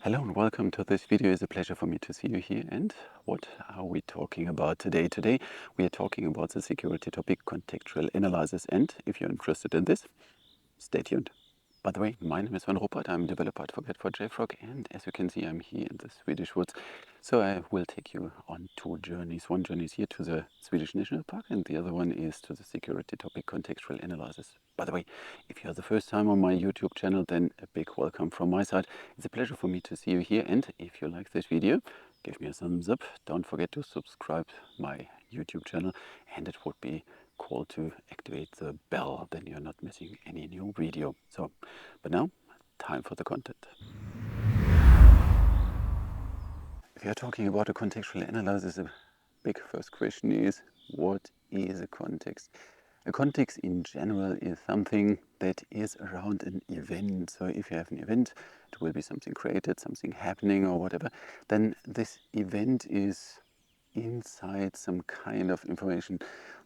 Hello and welcome to this video. It's a pleasure for me to see you here. And what are we talking about today? Today we are talking about the security topic contextual analysis. And if you're interested in this, stay tuned. By the way, my name is Van Ruppert. I'm a developer advocate for JFrog, and as you can see, I'm here in the Swedish woods. So I will take you on two journeys. One journey is here to the Swedish National Park, and the other one is to the security topic contextual analysis. By the way, if you're the first time on my YouTube channel, then a big welcome from my side. It's a pleasure for me to see you here, and if you like this video, give me a thumbs up. Don't forget to subscribe my YouTube channel, and it would be cool to activate the bell, then you're not missing any new video. So, but now, time for the content. If you're talking about a contextual analysis, a big first question is, what is a context? A context in general is something that is around an event. So if you have an event, it will be something created, something happening or whatever, then this event is inside some kind of information.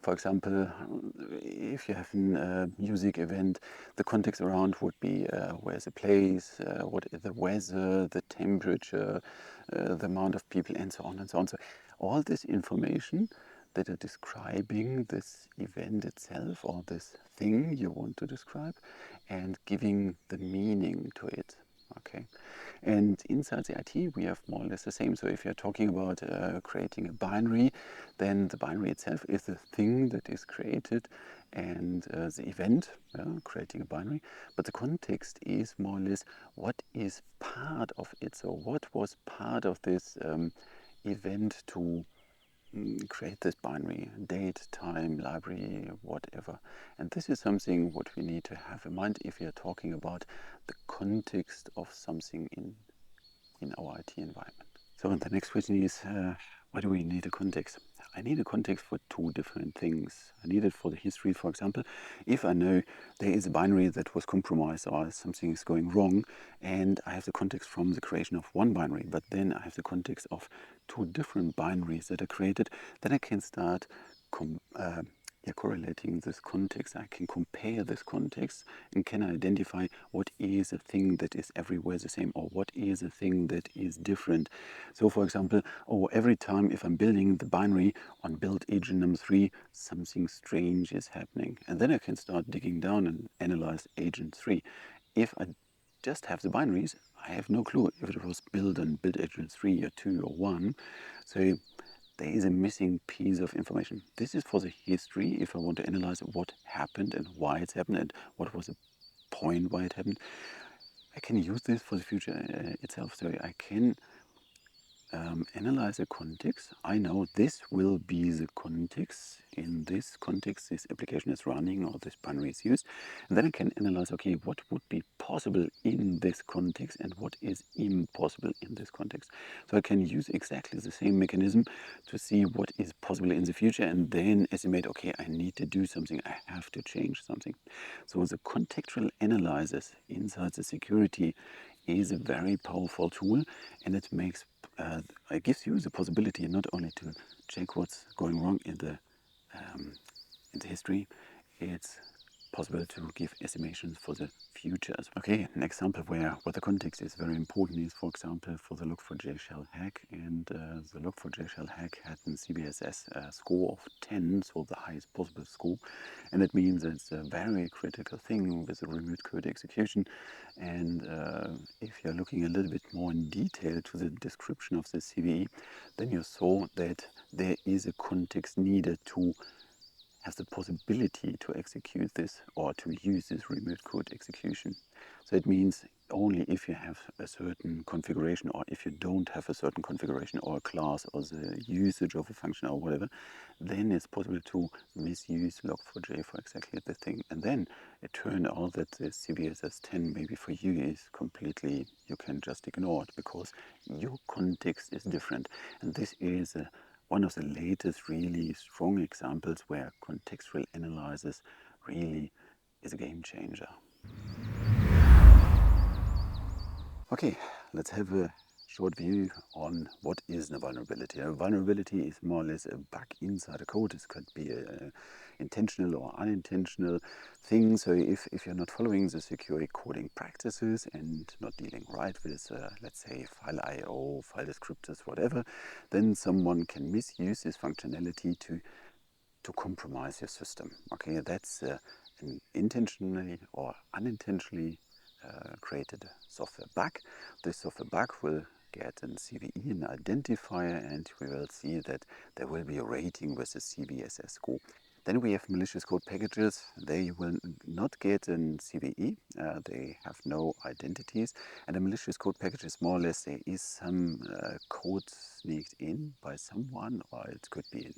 For example, if you have a music event, the context around would be where's the place, what is the weather, the temperature, the amount of people, and so on and so on. So all this information that are describing this event itself or this thing you want to describe and giving the meaning to it. Okay, and inside the IT we have more or less the same. So if you're talking about creating a binary, then the binary itself is the thing that is created and the event, creating a binary. But the context is more or less what is part of it. So what was part of this event to create this binary, date, time, library, whatever. And this is something what we need to have in mind if we are talking about the context of something in our IT environment. So the next question is, why do we need a context? I need a context for two different things. I need it for the history, for example. If I know there is a binary that was compromised or something is going wrong, and I have the context from the creation of one binary, but then I have the context of two different binaries that are created, then I can start correlating this context. I can compare this context and can identify what is a thing that is everywhere the same or what is a thing that is different. So for example, every time if I'm building the binary on build agent number 3, something strange is happening. And then I can start digging down and analyze agent 3. If I just have the binaries, I have no clue if it was built on build agent 3 or 2 or 1. So there is a missing piece of information. This is for the history, if I want to analyze what happened and why it's happened and what was the point why it happened. I can use this for the future itself. So I can analyze a context. I know this will be the context. In this context, this application is running or this binary is used. And then I can analyze, okay, what would be possible in this context and what is impossible in this context. So I can use exactly the same mechanism to see what is possible in the future and then estimate, okay, I need to do something, I have to change something. So the contextual analysis inside the security is a very powerful tool, and it gives you the possibility not only to check what's going wrong in the history, it's possible to give estimations for the future. Okay, an example where the context is very important is, for example, for the log4j shell hack, and the log4j shell hack had a CVSS score of 10, so the highest possible score, and that means it's a very critical thing with the remote code execution. And if you're looking a little bit more in detail to the description of the CVE, then you saw that there is a context needed to have the possibility to execute this or to use this remote code execution. So it means only if you have a certain configuration, or if you don't have a certain configuration or a class or the usage of a function or whatever, then it's possible to misuse log4j for exactly the thing. And then it turned out that the CVSS 10 maybe for you is completely, you can just ignore it because your context is different. And this is one of the latest really strong examples where contextual analysis really is a game changer. Okay, let's have a short view on what is a vulnerability. A vulnerability is more or less a bug inside a code. This could be a intentional or unintentional thing. So if you're not following the secure coding practices and not dealing right with, let's say, file I/O, file descriptors, whatever, then someone can misuse this functionality to compromise your system. Okay, that's an intentionally or unintentionally created software bug. This software bug will get an CVE, an identifier, and we will see that there will be a rating with the CVSS score. Then we have malicious code packages. They will not get an CVE. They have no identities. And a malicious code package is more or less there is some code sneaked in by someone, or it could be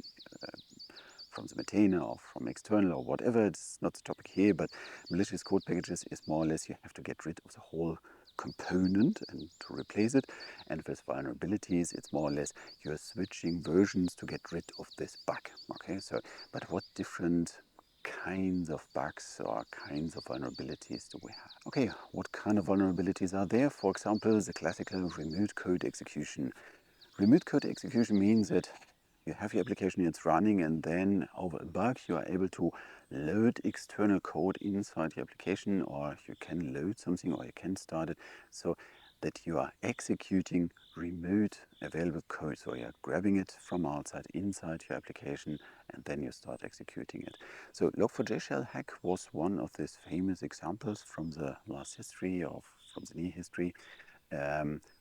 from the maintainer or from external or whatever. It's not the topic here, but malicious code packages is more or less you have to get rid of the whole component and to replace it. And with vulnerabilities, it's more or less you're switching versions to get rid of this bug. Okay, so but what different kinds of bugs or kinds of vulnerabilities do we have? Okay, what kind of vulnerabilities are there? For example, the classical remote code execution. Remote code execution means that you have your application, it's running, and then over a bug you are able to load external code inside your application, or you can load something, or you can start it so that you are executing remote available code. So you're grabbing it from outside inside your application, and then you start executing it. So Log4j shell hack was one of these famous examples from the last history or from the near history,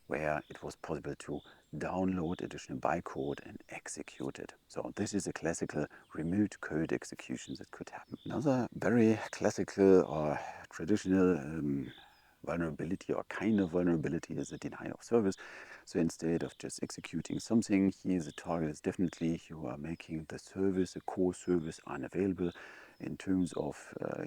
where it was possible to download additional bytecode and execute it. So this is a classical remote code execution that could happen. Another very classical or traditional vulnerability or kind of vulnerability is a denial of service. So instead of just executing something, here the target is definitely you are making the service, the core service, unavailable in terms of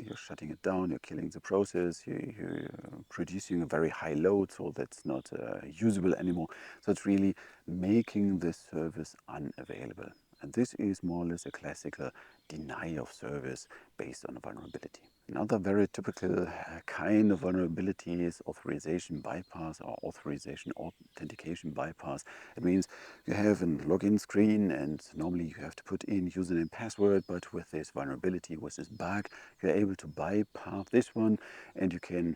you're shutting it down, you're killing the process, you're producing a very high load, so that's not usable anymore. So it's really making the service unavailable. And this is more or less a classical denial of service based on a vulnerability. Another very typical kind of vulnerability is authorization bypass or authorization authentication bypass. It means you have a login screen and normally you have to put in username and password, but with this vulnerability, with this bug, you're able to bypass this one and you can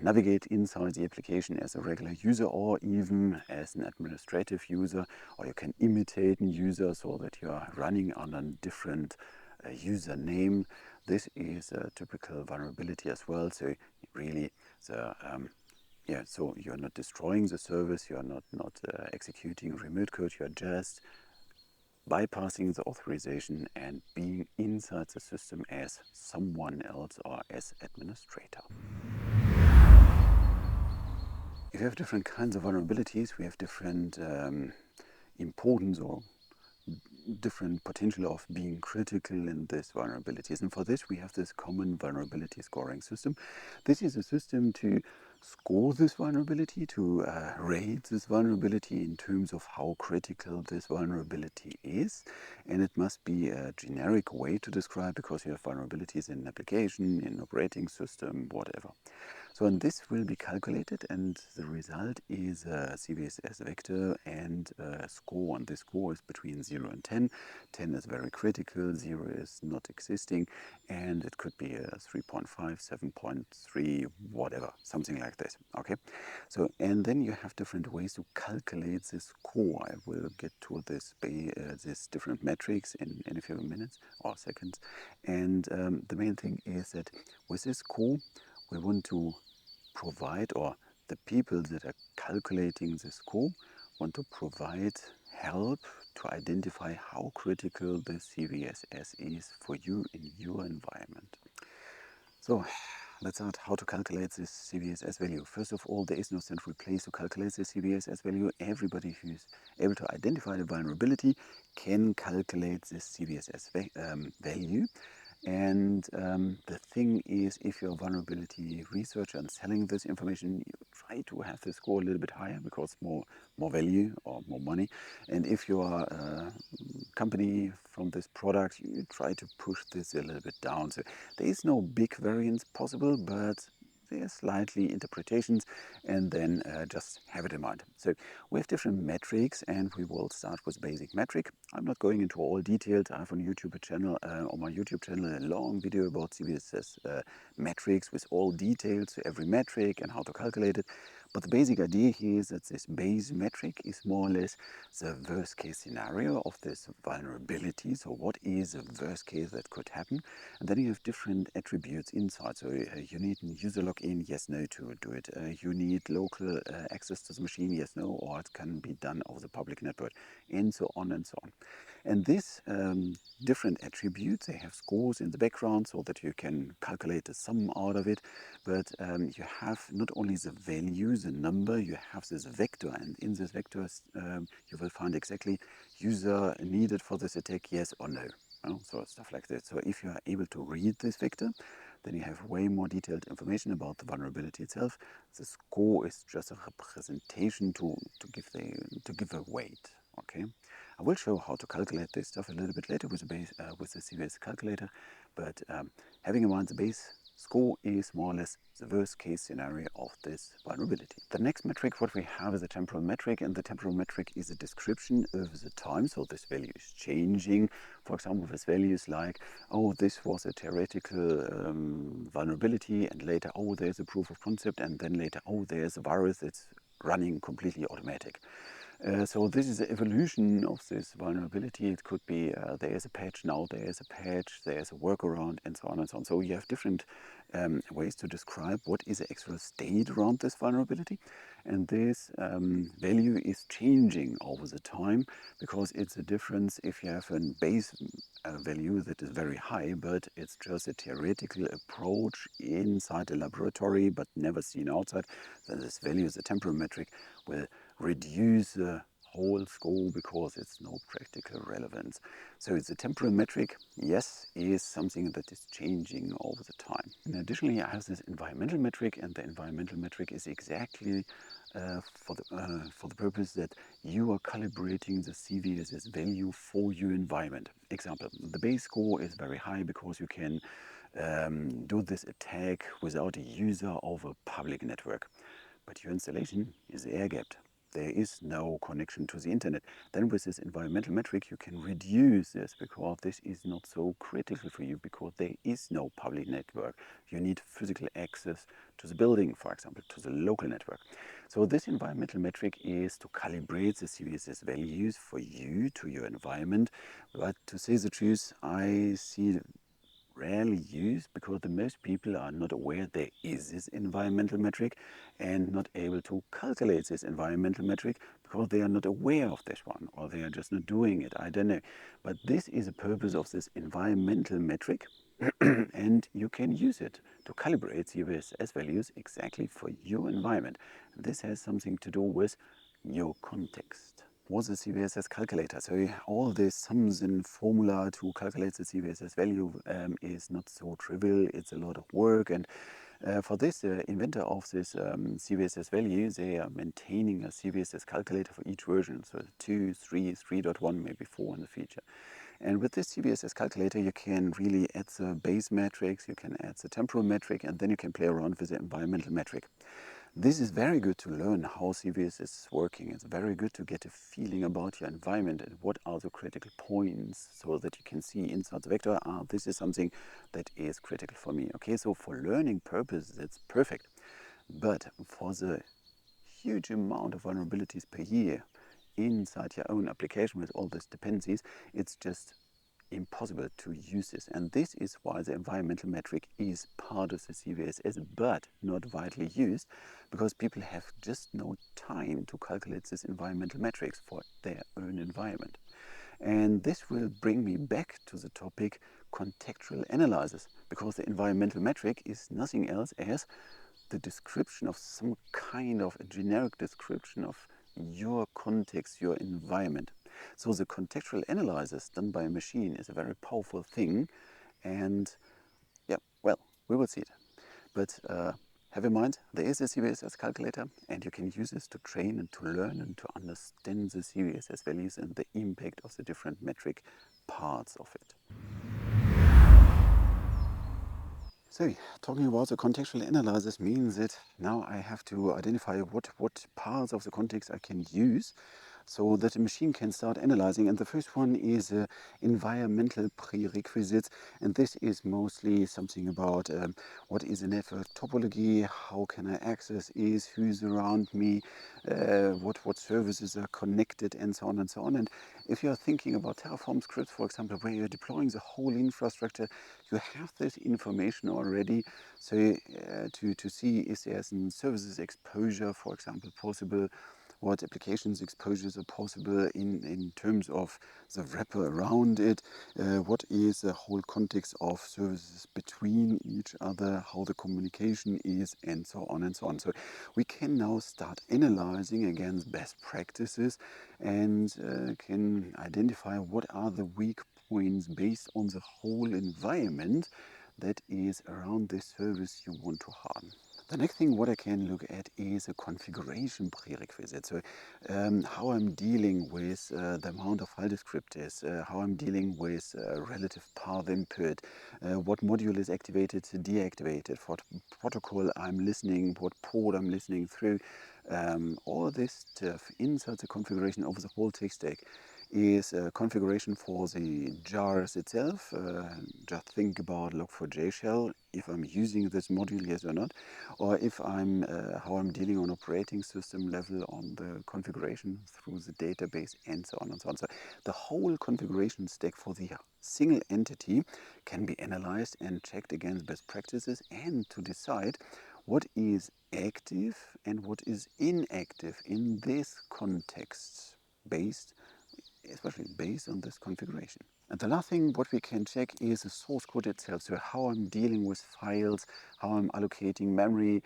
navigate inside the application as a regular user or even as an administrative user, or you can imitate a user so that you are running on a different username. This is a typical vulnerability as well. So really, so you're not destroying the service, you're not executing remote code, you're just bypassing the authorization and being inside the system as someone else or as administrator. If you have different kinds of vulnerabilities, we have different importance or different potential of being critical in these vulnerabilities. And for this, we have this common vulnerability scoring system. This is a system to score this vulnerability, to rate this vulnerability in terms of how critical this vulnerability is. And it must be a generic way to describe, because you have vulnerabilities in application, in operating system, whatever. So and this will be calculated, and the result is a CVSS vector and a score. And this score is between 0 and 10. 10 is very critical, 0 is not existing, and it could be a 3.5, 7.3, whatever, something like this. Okay, so and then you have different ways to calculate this score. I will get to this different metrics in a few minutes or seconds. And the main thing is that with this score, we want to provide, or the people that are calculating the score want to provide help to identify how critical the CVSS is for you in your environment. So let's start how to calculate this CVSS value. First of all, there is no central place to calculate the CVSS value. Everybody who's able to identify the vulnerability can calculate this CVSS value. And the thing is, if you're a vulnerability researcher and selling this information, you try to have the score a little bit higher because more value or more money. And if you are a company from this product, you try to push this a little bit down. So there is no big variance possible, but there are slightly interpretations, and then just have it in mind. So we have different metrics, and we will start with basic metric. I'm not going into all details. I have on YouTube channel, on my YouTube channel, a long video about CVSS metrics with all details to every metric and how to calculate it. But the basic idea here is that this base metric is more or less the worst case scenario of this vulnerability. So what is the worst case that could happen? And then you have different attributes inside. So you need user login, yes, no, to do it. You need local access to the machine, yes, no, or it can be done over the public network, and so on and so on. And these different attributes, they have scores in the background so that you can calculate the sum out of it. But you have not only the value, the number, you have this vector. And in this vector, you will find exactly user needed for this attack, yes or no. So stuff like that. So if you are able to read this vector, then you have way more detailed information about the vulnerability itself. The score is just a representation to give a weight. Okay. I will show how to calculate this stuff a little bit later with the CVS calculator, but having in mind the base score is more or less the worst case scenario of this vulnerability. The next metric what we have is a temporal metric, and the temporal metric is a description of the time, so this value is changing. For example, with values like, oh, this was a theoretical vulnerability, and later, oh, there's a proof of concept, and then later, oh, there's a virus that's running completely automatic. So this is the evolution of this vulnerability. It could be there is a patch now, there is a patch, there is a workaround, and so on and so on. So you have different ways to describe what is the actual state around this vulnerability. And this value is changing over the time because it's a difference if you have a base value that is very high, but it's just a theoretical approach inside a laboratory but never seen outside. Then this value is a temporal metric will reduce the whole score because it's no practical relevance. So it's a temporal metric, yes, is something that is changing over the time. And additionally, I have this environmental metric, and the environmental metric is exactly for the purpose that you are calibrating the CVSS value for your environment. Example, the base score is very high because you can do this attack without a user over a public network. But your installation is air-gapped. There is no connection to the internet. Then with this environmental metric, you can reduce this because this is not so critical for you because there is no public network. You need physical access to the building, for example, to the local network. So this environmental metric is to calibrate the CVSS values for you to your environment. But to say the truth, I see rarely used because the most people are not aware there is this environmental metric and not able to calculate this environmental metric because they are not aware of this one, or they are just not doing it. I don't know. But this is the purpose of this environmental metric and you can use it to calibrate CVSS values exactly for your environment. This has something to do with your context. Was a CVSS calculator. So all the sums and formula to calculate the CVSS value is not so trivial. It's a lot of work, and for this, the inventor of this CVSS value, they are maintaining a CVSS calculator for each version. So 2, 3, 3.1, maybe 4 in the future. And with this CVSS calculator, you can really add the base metrics, you can add the temporal metric, and then you can play around with the environmental metric. This is very good to learn how CVS is working. It's very good to get a feeling about your environment and what are the critical points so that you can see inside the vector, this is something that is critical for me. Okay, so for learning purposes, it's perfect. But for the huge amount of vulnerabilities per year inside your own application with all these dependencies, it's just impossible to use this. And this is why the environmental metric is part of the CVSS but not widely used, because people have just no time to calculate this environmental metrics for their own environment. And this will bring me back to the topic contextual analysis, because the environmental metric is nothing else as the description of some kind of a generic description of your context, your environment. So the contextual analysis done by a machine is a very powerful thing, and yeah, well, we will see it. But have in mind, there is a CVSS calculator, and you can use this to train and to learn and to understand the CVSS values and the impact of the different metric parts of it. So, talking about the contextual analysis means that now I have to identify what parts of the context I can use so that the machine can start analyzing. And the first one is environmental prerequisites. And this is mostly something about what is a network topology, how can I access is, who's around me, what services are connected, and so on and so on. And if you're thinking about Terraform scripts, for example, where you're deploying the whole infrastructure, you have this information already. So to see if there's some services exposure, for example, possible, what applications exposures are possible in terms of the wrapper around it, what is the whole context of services between each other, how the communication is, and so on and so on. So we can now start analyzing against best practices and can identify what are the weak points based on the whole environment that is around this service you want to harden. The next thing what I can look at is a configuration prerequisite. So how I'm dealing with the amount of file descriptors, how I'm dealing with relative path input, what module is activated, deactivated, what protocol I'm listening, what port I'm listening through. All this stuff inside the configuration of the whole tech stack is configuration for the jars itself. Just think about log4j shell, if I'm using this module, yes or not, or if I'm how I'm dealing on operating system level on the configuration through the database, and so on and so on. So the whole configuration stack for the single entity can be analyzed and checked against best practices, and to decide what is active and what is inactive in this context based, especially based on this configuration. And the last thing what we can check is the source code itself. So how I'm dealing with files, how I'm allocating memory,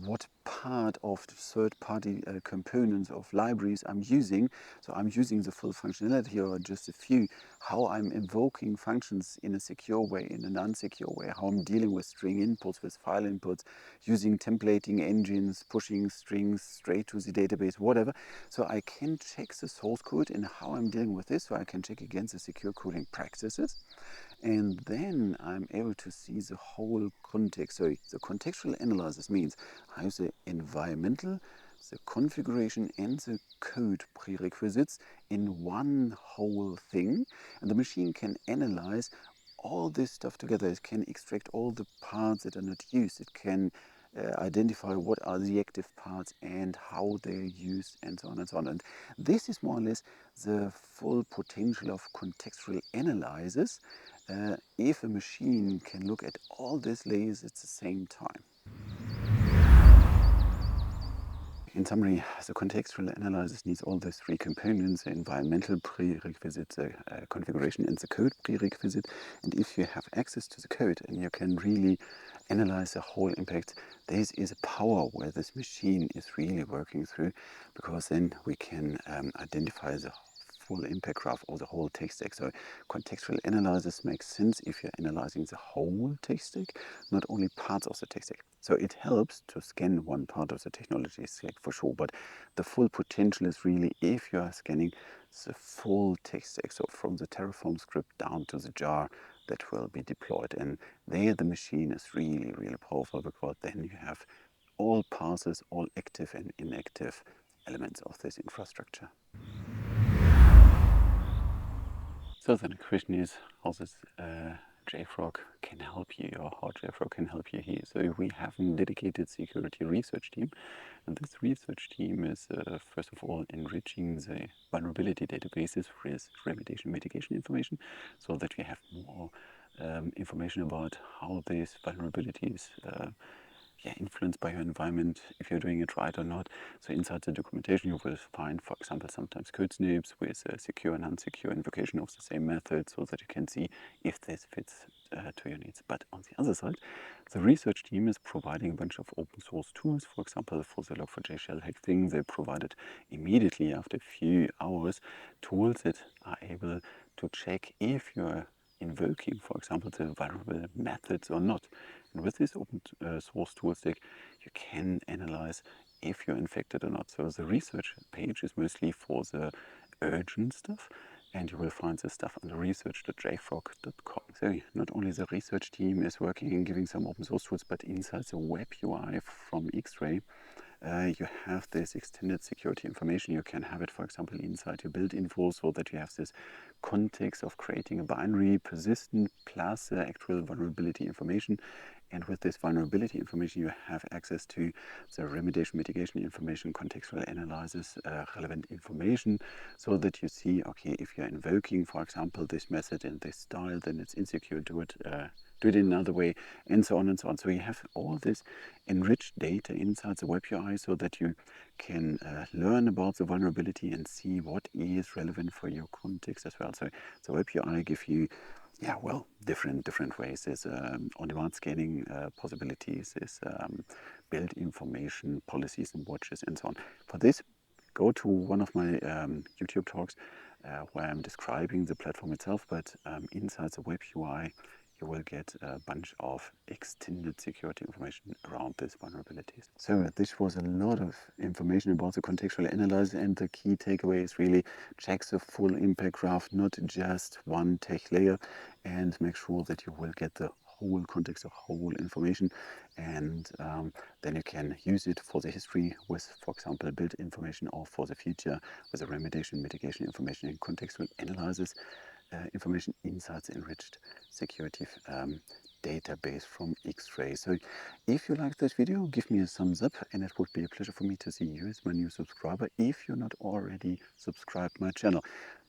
what part of the third-party components of libraries I'm using. So I'm using the full functionality or just a few. How I'm invoking functions in a secure way, in an unsecure way. How I'm dealing with string inputs, with file inputs, using templating engines, pushing strings straight to the database, whatever. So I can check the source code and how I'm dealing with this. So I can check against the secure coding practices. And then I'm able to see the whole context. So the contextual analysis means I have the environmental, the configuration, and the code prerequisites in one whole thing. And the machine can analyze all this stuff together. It can extract all the parts that are not used. It can identify what are the active parts and how they're used, and so on and so on. And this is more or less the full potential of contextual analysis if a machine can look at all these layers at the same time. In summary, the contextual analysis needs all those three components: the environmental prerequisite, the configuration, and the code prerequisite. And if you have access to the code and you can really analyze the whole impact, this is a power where this machine is really working through, because then we can identify the full impact graph of the whole tech stack. So contextual analysis makes sense if you're analyzing the whole tech stack, not only parts of the tech stack. So it helps to scan one part of the technology stack for sure, but the full potential is really if you are scanning the full tech stack, so from the Terraform script down to the jar that will be deployed. And there the machine is really, really powerful, because then you have all passes, all active and inactive elements of this infrastructure. So then the question is how this JFrog can help you, or how JFrog can help you here. So we have a dedicated security research team, and this research team is first of all enriching the vulnerability databases with remediation mitigation information, so that we have more information about how these vulnerabilities influenced by your environment, if you're doing it right or not. So inside the documentation you will find, for example, sometimes code snips with a secure and unsecure invocation of the same method, so that you can see if this fits to your needs. But on the other side, the research team is providing a bunch of open source tools. For example, for the log4j shell hack thing, they provided immediately after a few hours tools that are able to check if you're invoking, for example, the vulnerable methods or not. And with this open source toolstack, you can analyze if you're infected or not. So the research page is mostly for the urgent stuff, and you will find this stuff on research.jfrog.com. So not only the research team is working and giving some open source tools, but inside the web UI from X-Ray, you have this extended security information. You can have it, for example, inside your build info, so that you have this context of creating a binary persistent plus the actual vulnerability information. And with this vulnerability information, you have access to the remediation, mitigation information, contextual analysis, relevant information, so that you see, okay, if you're invoking, for example, this method in this style, then it's insecure. Do it in another way, and so on and so on. So you have all this enriched data inside the web UI, so that you can learn about the vulnerability and see what is relevant for your context as well. So the web UI gives you different ways. There's on-demand scanning possibilities, there's build information, policies and watches, and so on. For this, go to one of my YouTube talks where I'm describing the platform itself, but inside the web UI, you will get a bunch of extended security information around these vulnerabilities. So this was a lot of information about the contextual analysis, and the key takeaway is really check the full impact graph, not just one tech layer, and make sure that you will get the whole context of whole information, and then you can use it for the history with, for example, build information, or for the future with the remediation, mitigation information and contextual analysis information inside the enriched security database from X-Ray. So if you like this video, give me a thumbs up, and it would be a pleasure for me to see you as my new subscriber if you're not already subscribed my channel.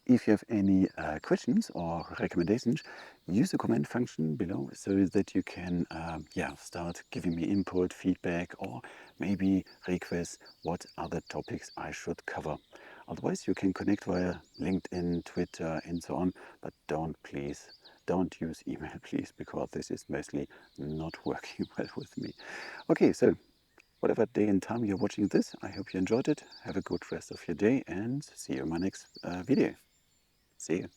If you have any questions or recommendations, use the comment function below, so that you can start giving me input, feedback, or maybe request what other topics I should cover. Otherwise, you can connect via LinkedIn, Twitter, and so on, but don't use email, please, because this is mostly not working well with me. Okay, so whatever day and time you're watching this, I hope you enjoyed it. Have a good rest of your day, and see you in my next video. See you.